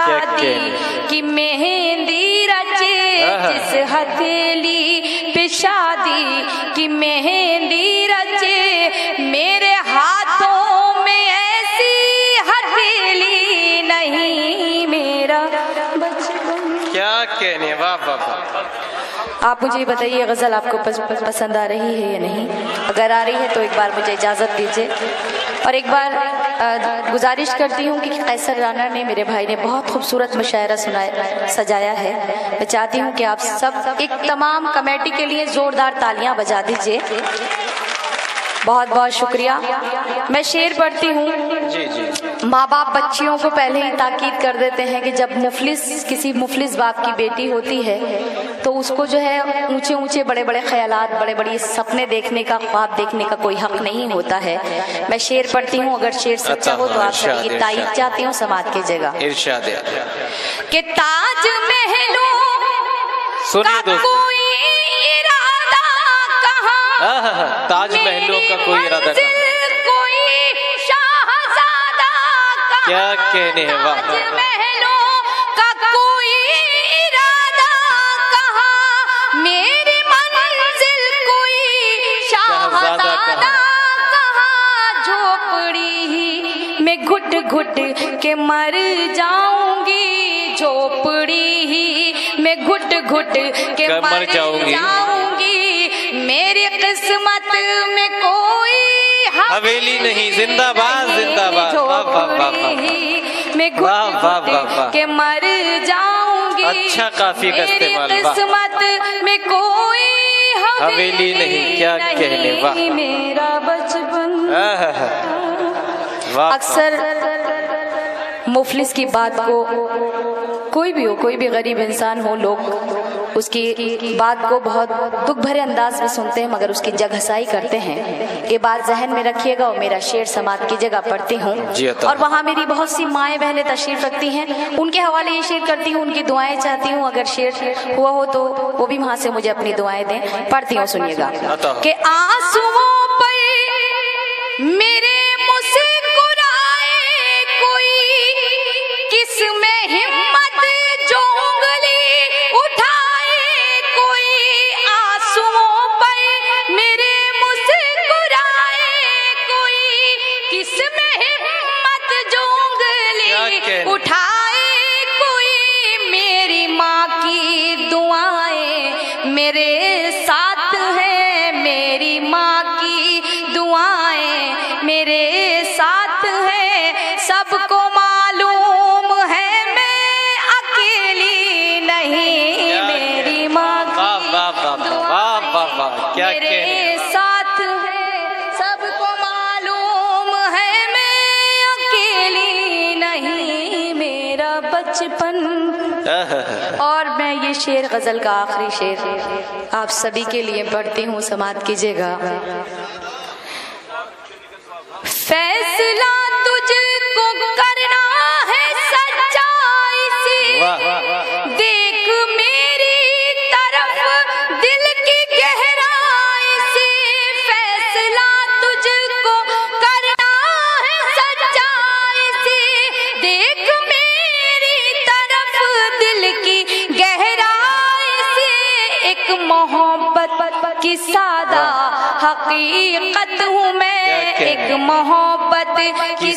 शादी की मेहंदी रचे, जिस हथेली पे शादी की मेहंदी रचे, मेरे हाथों में ऐसी हथेली नहीं मेरा बचपन। क्या कहने, वाह वाह वाह। आप मुझे बताइए गज़ल आपको पसंद आ रही है या नहीं? अगर आ रही है तो एक बार मुझे इजाज़त दीजिए। और एक बार गुजारिश करती हूँ कि कैसर राना ने, मेरे भाई ने बहुत खूबसूरत मुशायरा सजाया है। मैं चाहती हूँ कि आप सब एक तमाम कमेटी के लिए ज़ोरदार तालियां बजा दीजिए। बहुत बहुत शुक्रिया। मैं शेर पढ़ती हूँ। जी जी। माँ बाप बच्चियों को पहले ही ताकीद कर देते हैं कि जब किसी मुफलिस बाप की बेटी होती है तो उसको जो है ऊंचे ऊंचे बड़े बड़े ख्यालात, बड़े बड़े सपने देखने का, ख्वाब देखने का कोई हक नहीं होता है। मैं शेर पढ़ती हूँ, अगर शेर सच्चा हो तो आप सबकी तारीफ चाहती हूँ, समात कीजिएगा। इरशाद कि ताज महलों का कोई इरादा कहाँ, ताज महलों का कोई इरादा कहाँ, क्या कहने हैं, वाह। महलों का कोई इरादा कहाँ, मेरी मंजिल कोई शाहज़ादा कहाँ, झोपड़ी ही में घुट घुट के मर जाऊंगी, झोपड़ी ही में घुट घुट के मर जाऊंगी, मेरी किस्मत में कोई हवेली नहीं, जिंदाबाद जिंदाबाद, वाह वाह वाह वाह, के मर जाऊंगी, अच्छा काफी का इस्तेमाल, किस्मत में कोई हवेली नहीं, क्या कहने, वाह। मेरा बचपन। अक्सर मुफलिस की बात को, कोई भी हो, कोई भी गरीब इंसान हो, लोग उसकी बात को बहुत दुख भरे अंदाज में सुनते हैं मगर उसकी जगहसाई करते हैं। ये बात जहन में रखिएगा। और मेरा शेर समात की जगह पढ़ती हूँ और वहाँ मेरी बहुत सी माएँ बहनें तशरीफ रखती हैं, उनके हवाले ये शेर करती हूँ, उनकी दुआएं चाहती हूँ। अगर शेर हुआ हो तो वो भी वहाँ से मुझे अपनी दुआएं दें। पढ़ती हूँ, सुनिएगा। कि आंसुओं पर मेरे मुस्कुराए कोई, किसमें हिम्मत जो उंगली उठाए कोई, आंसुओं पर मेरे मुस्कुराए कोई, किसमें हिम्मत जो उंगली उठाए कोई, मेरी माँ की दुआएं मेरे साथ है, मेरी माँ की दुआएं मेरे साथ है, सबको मालूम है मैं अकेली नहीं, मेरी माँ की दुआएं मेरे साथ है, सबको मालूम है मैं अकेली नहीं, मेरा बचपन। और मैं ये शेर, गजल का आखिरी शेर आप सभी के लिए पढ़ती हूँ, समात कीजिएगा। फैसला तुझको करना है सच्चाई से, देख मेरी तरफ दिल की गहराई से, फैसला तुझको करना है सच्चाई से, देख मेरी तरफ दिल की गहराई से, एक मोहब्बत की सादा हकीकत हूँ मैं, एक मोहब्बत की